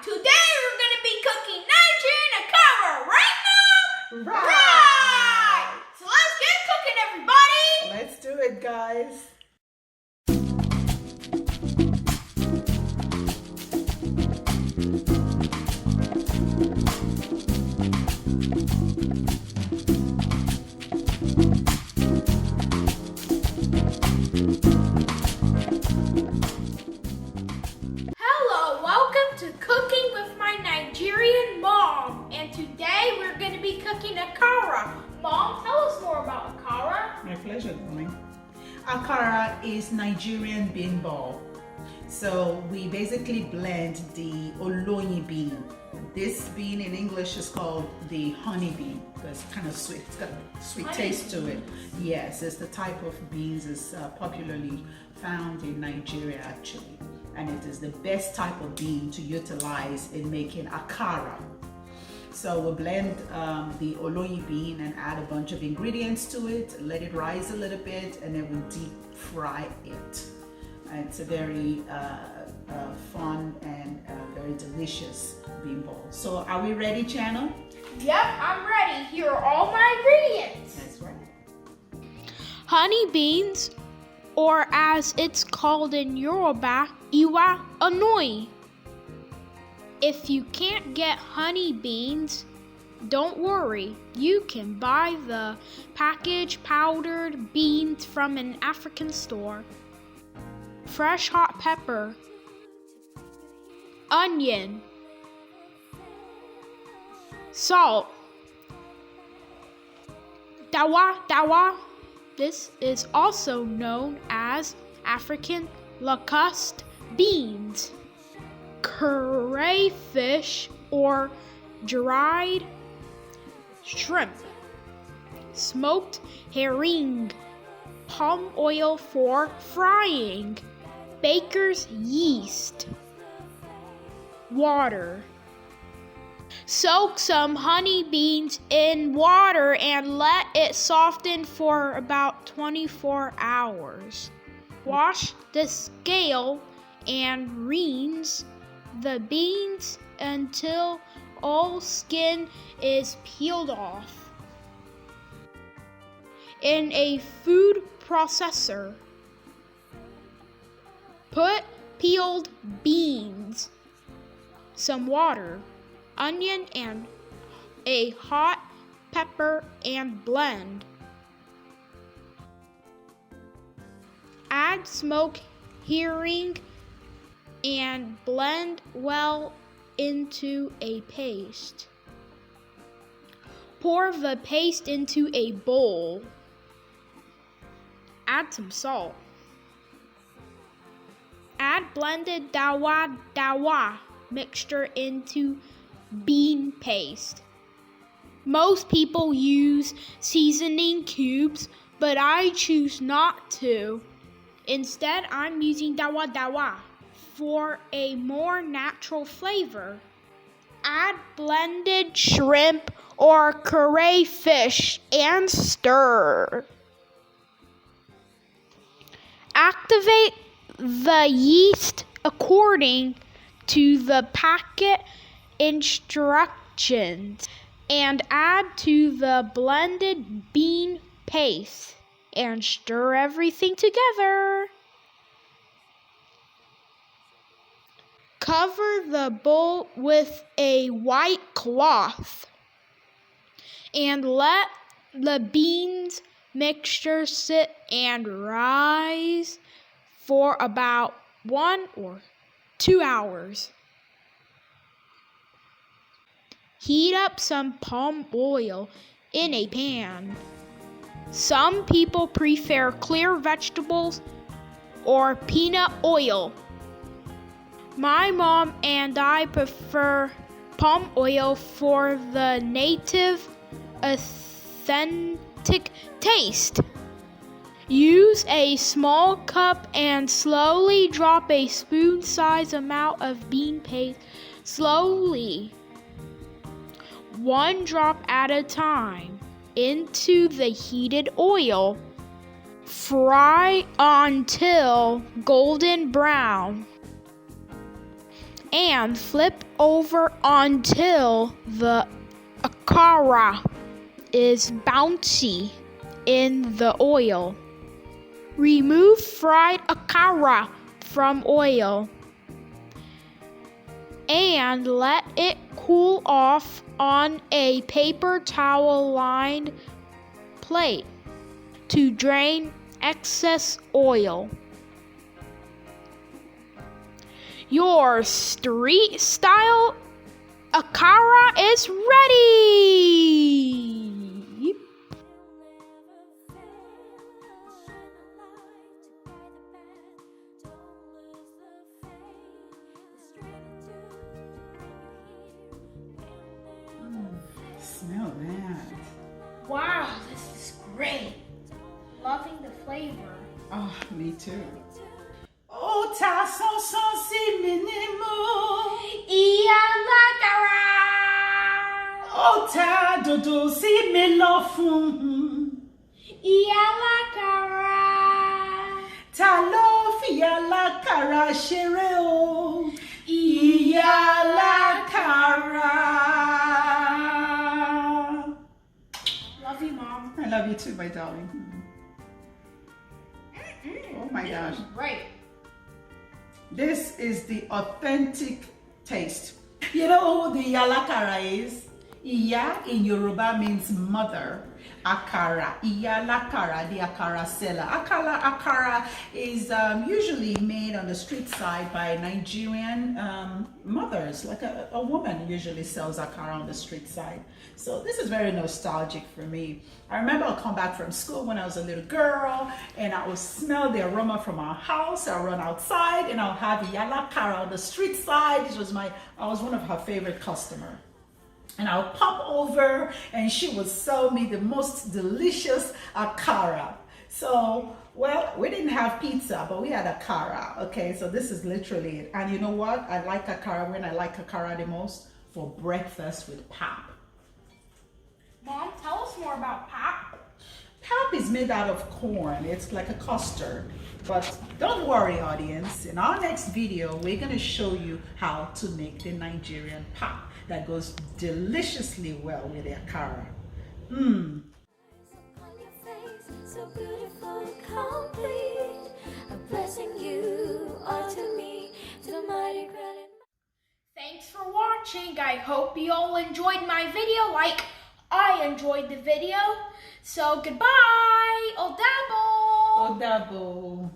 Today we're going to be cooking Nigerian Akara, right now? Right! So let's get cooking, everybody! Let's do it, guys. Hello, welcome to Cooking with My Nigerian Mom. And today we're going to be cooking Akara. Mom, tell us more about Akara. My pleasure, darling. Akara is Nigerian Bean Ball. So we basically blend the oloyin bean. This bean in English is called the honey bean because it's kind of sweet. It's got a sweet taste to it. Yes, it's the type of beans is popularly found in Nigeria actually. And it is the best type of bean to utilize in making akara. So we'll blend the oloyin bean and add a bunch of ingredients to it, let it rise a little bit, and then we'll deep fry it. And it's a very fun and very delicious bean ball. So are we ready, Jano? Yep, I'm ready. Here are all my ingredients. That's right. Honey beans, or as it's called in Yoruba, iwa anoi. If you can't get honey beans, don't worry. You can buy the packaged powdered beans from an African store. Fresh hot pepper, onion, salt, dawa. This is also known as African locust beans, crayfish or dried shrimp, smoked herring, palm oil for frying, baker's yeast, water. Soak some honey beans in water and let it soften for about 24 hours. Wash the scale and rinse the beans until all skin is peeled off. In a food processor, put peeled beans, some water, onion, and a hot pepper and blend. Add smoked herring and blend well into a paste. Pour the paste into a bowl. Add some salt. Add blended dawa mixture into bean paste. Most people use seasoning cubes, but I choose not to. Instead, I'm using dawa for a more natural flavor. Add blended shrimp or crayfish and stir. Activate the yeast according to the packet instructions and add to the blended bean paste and stir everything together. Cover the bowl with a white cloth and let the beans mixture sit and rise for about 1 or 2 hours. Heat up some palm oil in a pan. Some people prefer clear vegetables or peanut oil. My mom and I prefer palm oil for the native, authentic taste. Use a small cup and slowly drop a spoon-sized amount of bean paste slowly, 1 drop at a time, into the heated oil. Fry until golden brown. and flip over until the akara is bouncy in the oil. Remove fried akara from oil and let it cool off on a paper towel lined plate to drain excess oil. Your street style akara is ready! Smell that. Wow, this is great. Loving the flavor. Oh, me too. Oh, ta son son si minimo. Iya lakara. Oh, ta dodo si melofun. Iya lakara. Ta lo fi la kara shere o. Iya la kara. Love you, Mom. I love you too, my darling. Oh my gosh. Great. This is the authentic taste. You know who the Alakara is? Iya in Yoruba means mother. Akara, Iya Lakara, the Akara seller. Akara is usually made on the street side by Nigerian mothers. Like a woman usually sells Akara on the street side. So this is very nostalgic for me. I remember I'll come back from school when I was a little girl and I would smell the aroma from our house. I'll run outside and I'll have Iya Lakara on the street side. I was one of her favorite customers. And I'll pop over and she would sell me the most delicious akara. So, well, we didn't have pizza, but we had akara. Okay, so this is literally it. And you know what? I like akara when I like akara the most for breakfast with pap. Mom, tell us more about pap. Pap is made out of corn. It's like a custard. But don't worry, audience. In our next video, we're going to show you how to make the Nigerian pap that goes deliciously well with the akara. So beautiful and complete, a blessing you are to me, to the mighty grand. Thanks for watching. I hope you all enjoyed my video like I enjoyed the video. So goodbye. Odabo. Odabo.